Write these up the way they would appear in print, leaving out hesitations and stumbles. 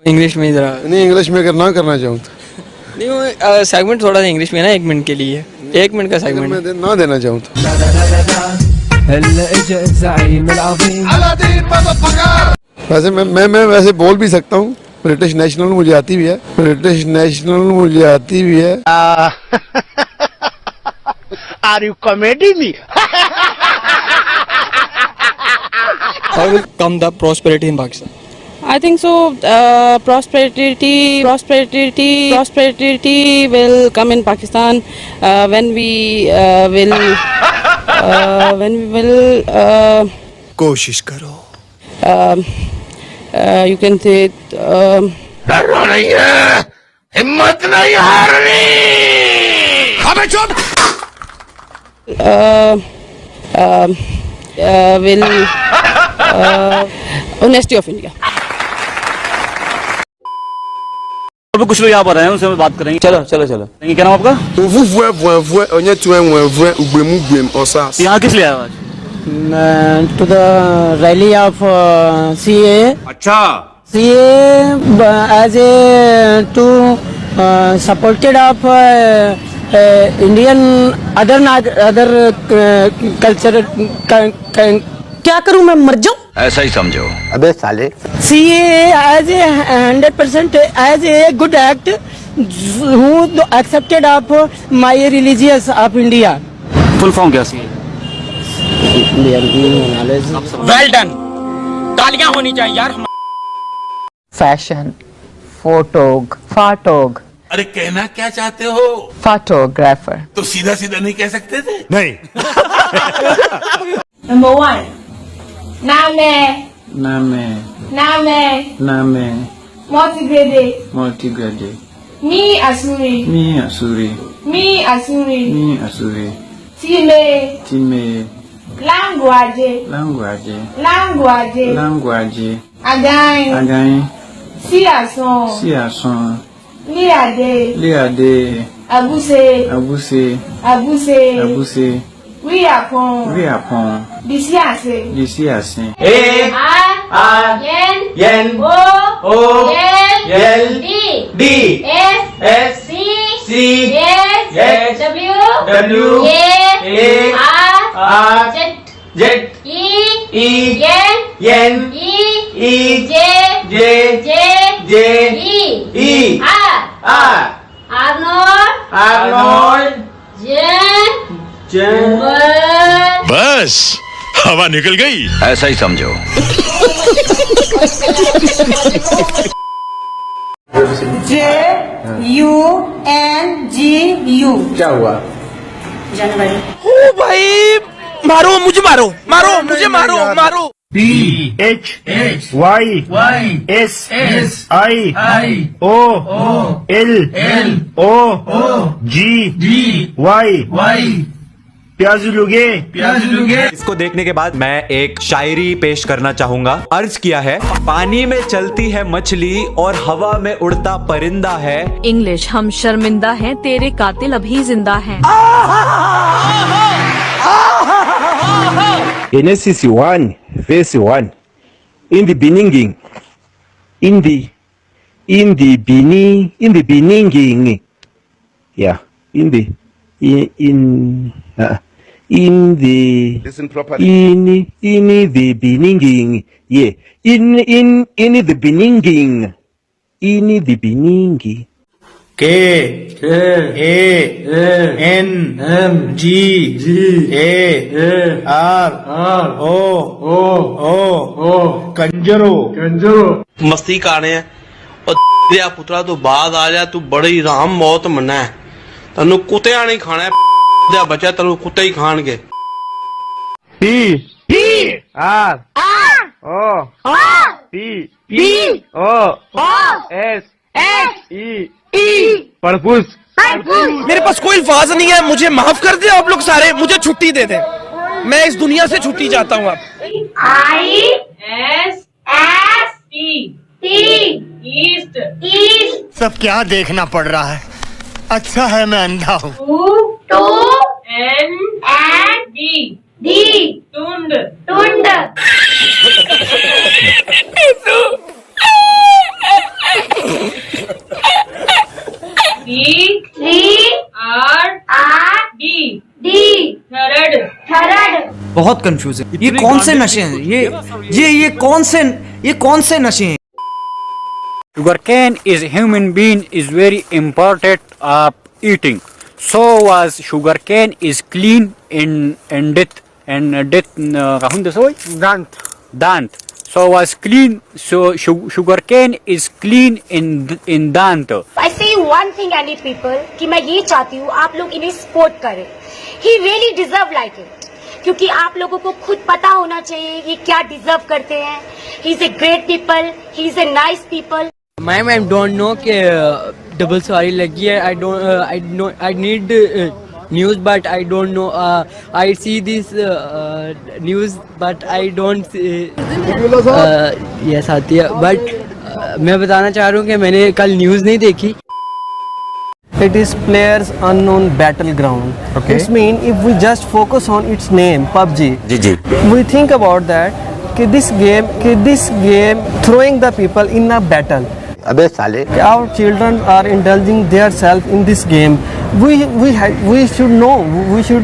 English में जरा नहीं, इंग्लिश में करना चाहूँ तो नहीं, वो सेगमेंट थोड़ा सा इंग्लिश में ना, 1 मिनट के लिए, 1 मिनट का सेगमेंट। मैं ना देना चाहूँ तो वैसे मैं वैसे बोल भी सकता हूँ। ब्रिटिश नेशनल मुझे आती भी है, are you comedy me? How will come the prosperity in Pakistan? I think so. Prosperity will come in Pakistan when we will. कोशिश करो। You can say. डरना नहीं है, हिम्मत नहीं हारनी। अबे चुप। Will honesty of India. अभी कुछ लोग यहाँ पर हैं, उनसे हम बात करेंगे। चलो। क्या नाम आपका? यहाँ किस लिए आया आज? To the rally of CA. अच्छा। CA as a to supported of Indian other culture. क्या करूं मैं, मर जाऊं? ऐसा ही समझो। अबे साले। CA as a 100% as a good act who accepted of my religious of India. Full form क्या सी? Well done. तालियां होनी चाहिए यार। फैशन, फाटोग। अरे कहना क्या चाहते हो? फोटोग्राफर। तो सीधा सीधा नहीं कह सकते थे? नहीं। Number 1. Name. Multigrade. Mi Asuri. Time. Language. Again. Siason. Liade. Abuse. We upon. Disiase. Yen. O. D. S. C. W. R. Z. E. Yen. E. J. E. Arnold. बस हवा निकल गई। ऐसा ही समझो। JUNGU. क्या हुआ? जनवरी। ओ भाई, मारो मुझे, मारो। PHYSIOLOGY प्याज लोगे। इसको देखने के बाद मैं एक शायरी पेश करना चाहूंगा। अर्ज किया है, पानी में चलती है मछली और हवा में उड़ता परिंदा है। इंग्लिश, हम शर्मिंदा हैं, तेरे कातिल अभी जिंदा हैं। Genesis 1 verse 1. In the beginning, yeah, Listen properly. in the beginning, yeah, in the beginning. K A N G A R O कंजरो। मस्ती काने है और तेरा पुत्रा तू बाद आ जा, तू बड़ी राम मौत मना है, तनु कुत्तिया नहीं खाना है, बचा तनु कुत्ते ही खानगे। P R O P O S E परपुस। मेरे पास कोई अल्फाज नहीं है, मुझे माफ कर दे आप लोग सारे, मुझे छुट्टी दे दे, मैं इस दुनिया से छुट्टी चाहता हूँ। आप सब क्या देखना पड़ रहा है? अच्छा है मैं अंधा हूँ। बहुत कंफ्यूजिंग। ये कौन से नशे हैं? ये कौन से नशे हैं? Sugarcane is human being is very important of eating. So was sugarcane is clean in death kahun deso dant. So was clean. So sugarcane is clean in dant. I say one thing, any people, कि मैं ये चाहती हूँ आप लोग इन्हें support करें. He really deserve like it. क्योंकि आप लोगों को खुद पता होना चाहिए ये क्या डिजर्व करते हैं. He is a great people. He is a nice people. Ma'am I don't know कि डबल सवारी लगी है. I need news but I don't know. I see this news but I don't yes आती है. But मैं बताना चाह रहा हूँ कि मैंने कल न्यूज़ नहीं देखी. It is players unknown battleground. Okay. It means if we just focus on its name, PUBG. Ji We think about that. कि this game throwing the people in a battle. अबे साले Our children are indulging themselves in this game. We should know. We should.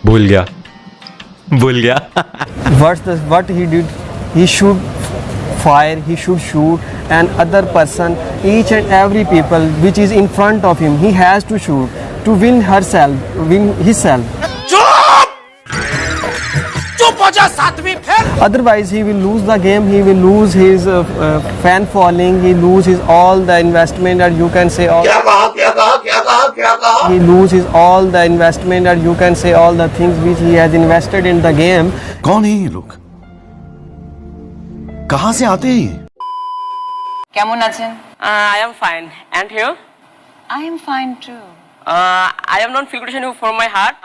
भूल गया What he did? He should fire. He should shoot. And other person, each and every people which is in front of him, he has to shoot to win himself. Otherwise he will lose the game. He will lose his fan following. He lose his all the investment, or you can say all. He loses all the investment, or you can say all the things which he has invested in the game. कौन है ये लोग? कहाँ से आते हैं? কেমন আছেন? I am fine. And you? I am fine too. I am not feel good from my heart.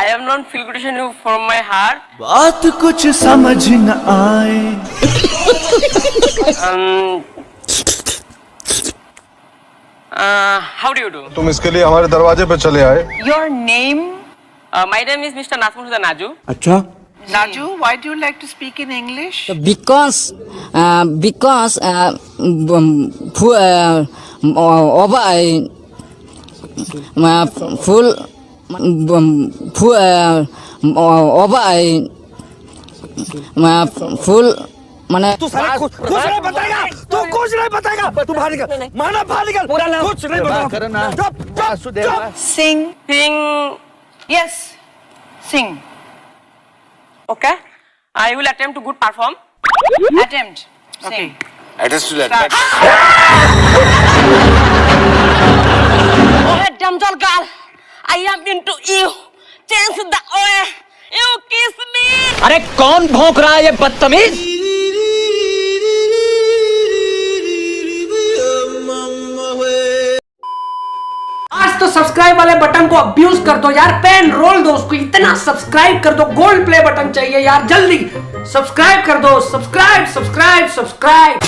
I am not feel good from my heart. बात कुछ समझ न आए. How do you do? तुम इसके लिए हमारे दरवाजे पे चले आए. Your name? My name is Mr. Nasmur Naju. अच्छा. Naju, why do you like to speak in English? Because full माने तू कुछ नहीं बताएगा. तू कुछ नहीं बताएगा. तू बाहर निकल. माना बाहर निकल. कुछ नहीं बताएगा. Sing. Yes. Sing. Okay. I will attempt to good perform. Attempt. Sing. Oh, damsel girl, I am into you. Change the way. You kiss me. अरे कौन भौंक रहा है ये बदतमीज? आज तो सब्सक्राइब वाले बटन को अब्यूज कर दो यार. पेन रोल दो उसको. इतना सब्सक्राइब कर दो. गोल्ड प्ले बटन चाहिए यार. जल्दी सब्सक्राइब कर दो. सब्सक्राइब.